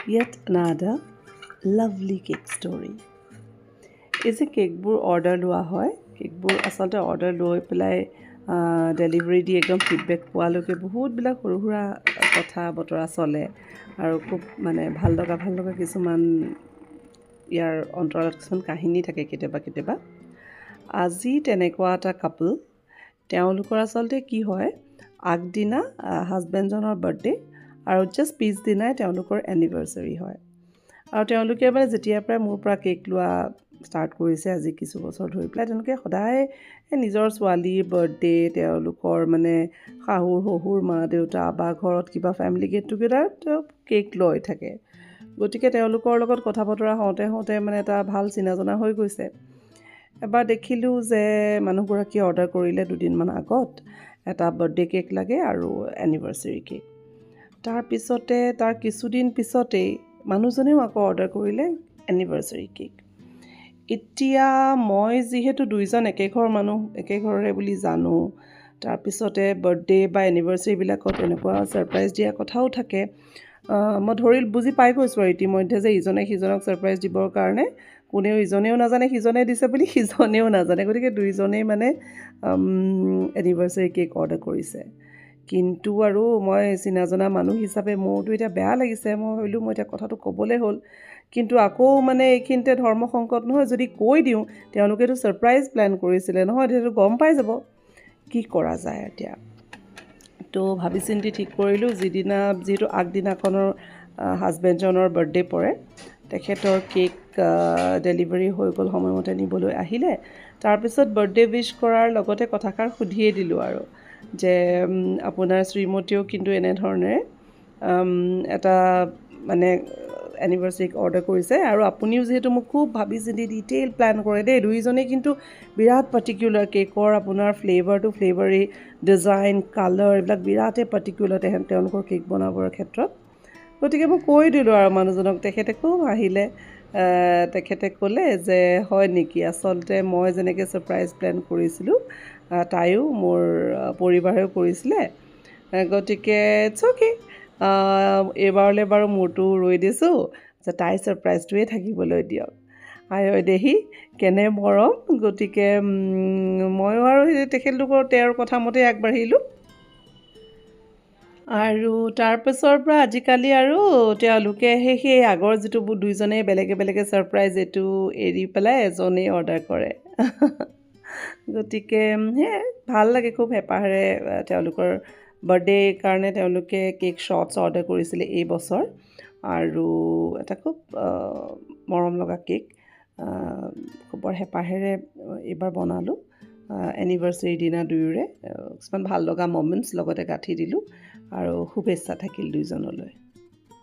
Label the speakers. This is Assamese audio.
Speaker 1: Yet another lovely cake story. এই যে কেকবোৰ অৰ্ডাৰ লোৱা হয়, কেকবোৰ আচলতে অৰ্ডাৰ লৈ পেলাই ডেলিভাৰী দি একদম ফিডবেক পোৱালৈকে বহুতবিলাক সৰু সুৰা কথা বতৰা চলে আৰু খুব মানে ভাল লগা কিছুমান ইয়াৰ অন্তৰালত কিছুমান কাহিনী থাকে কেতিয়াবা। আজি তেনেকুৱা এটা কাপল, তেওঁলোকৰ আচলতে কি হয়, আগদিনা হাজবেণ্ডজনৰ বাৰ্থডে আৰু জাষ্ট পিছদিনাই তেওঁলোকৰ এনিভাৰ্চাৰী হয়। আৰু তেওঁলোকে মানে যেতিয়াৰ পৰাই মোৰ পৰা কেক লোৱা ষ্টাৰ্ট কৰিছে আজি কিছু বছৰ ধৰি পেলাই, তেওঁলোকে সদায় নিজৰ ছোৱালীৰ বাৰ্থডে, তেওঁলোকৰ মানে শাহুৰ শহুৰ মা দেউতা বা ঘৰত কিবা ফেমিলি গেট টুগেডাৰ কেক লৈ থাকে। গতিকে তেওঁলোকৰ লগত কথা বতৰা হওঁতে মানে এটা ভাল চিনাজনা হৈ গৈছে। এবাৰ দেখিলোঁ যে মানুহগৰাকীয়ে অৰ্ডাৰ কৰিলে দুদিনমান আগত এটা বাৰ্থডে কেক লাগে আৰু এনিভাৰ্চাৰী কেক। তাৰপিছতে তাৰ কিছুদিন পিছতেই মানুহজনেও আকৌ অৰ্ডাৰ কৰিলে এনিভাৰ্চাৰী কেক। এতিয়া মই যিহেতু দুইজন একে ঘৰৰে বুলি জানো, তাৰপিছতে বাৰ্থডে বা এনিভাৰ্চাৰীবিলাকত এনেকুৱা ছাৰপ্ৰাইজ দিয়া কথাও থাকে। মই বুজি পাই গৈছোঁ আৰু ইতিমধ্যে যে ইজনে সিজনক ছাৰপ্ৰাইজ দিবৰ কাৰণে ইজনেও নাজানে সিজনে দিছে বুলি, সিজনেও নাজানে, গতিকে দুইজনেই মানে এনিভাৰ্চাৰী কেক অৰ্ডাৰ কৰিছে। কিন্তু আৰু মই চিনাজনা মানুহ হিচাপে মোৰতো এতিয়া বেয়া লাগিছে। মই ভাবিলোঁ মই এতিয়া কথাটো ক'বলৈ হ'ল, কিন্তু আকৌ মানে এইখিনিতে ধৰ্ম সংকট নহয়, যদি কৈ দিওঁ তেওঁলোকেতো ছাৰপ্ৰাইজ প্লেন কৰিছিলে নহয়, সেইটো গম পাই যাব, কি কৰা যায় এতিয়া। তো ভাবি চিন্তি ঠিক কৰিলোঁ, যিহেতু আগদিনাখনৰ হাজবেণ্ডজনৰ বাৰ্থডে পৰে, তেখেতৰ কেক ডেলিভাৰী হৈ গ'ল, সময়মতে নিবলৈ আহিলে। তাৰপিছত বাৰ্থডে উইছ কৰাৰ লগতে কথাষাৰ সুধিয়ে দিলোঁ আৰু যে আপোনাৰ শ্ৰীমতীয়েও কিন্তু এনেধৰণেৰে এটা মানে এনিভাৰ্চাৰী অৰ্ডাৰ কৰিছে, আৰু আপুনিও যিহেতু মোক খুব ভাবি চিন্তি ডিটেইল প্লেন কৰে দেই, দুইজনেই কিন্তু বিৰাট পাৰ্টিকুলাৰ কেকৰ আপোনাৰ ফ্লেভাৰী ডিজাইন কালাৰ এইবিলাক বিৰাটেই পাৰ্টিকুলাৰ তেওঁলোকৰ কেক বনাবৰ ক্ষেত্ৰত। গতিকে মই কৈ দিলোঁ আৰু মানুহজনক, তেখেতে খুব হাঁহিলে। তেখেতে ক'লে যে হয় নেকি, আচলতে মই যেনেকৈ ছাৰপ্ৰাইজ প্লেন কৰিছিলোঁ তাইও মোৰ পৰিবাৰেও কৰিছিলে, গতিকে ইটছ অ'কে, এইবাৰলৈ বাৰু মোৰতো ৰৈ দিছোঁ যে তাইৰ ছাৰপ্ৰাইজটোৱে থাকিবলৈ দিয়ক। আই দেহি কেনে মৰম। গতিকে ময়ো আৰু তেখেতলোকৰ তেওঁৰ কথা মতে আগবাঢ়িলোঁ। আৰু তাৰপিছৰ পৰা আজিকালি আৰু তেওঁলোকে সেই আগৰ যিটো দুইজনেই বেলেগে ছাৰপ্ৰাইজ, এইটো এৰি পেলাই এজনেই অৰ্ডাৰ কৰে। গতিকে সেয়াই ভাল লাগে, খুব হেঁপাহেৰে তেওঁলোকৰ বাৰ্থডেৰ কাৰণে তেওঁলোকে কেক শ্বটছ অৰ্ডাৰ কৰিছিলে এই বছৰ, আৰু এটা খুব মৰম লগা কেক বৰ হেঁপাহেৰে এইবাৰ বনালোঁ। এনিভাৰ্চাৰীৰ দিনা দুয়োৰে কিছুমান ভাল লগা মমেণ্টছ লগতে গাঁঠি দিলোঁ, আৰু শুভেচ্ছা থাকিল দুইজনলৈ।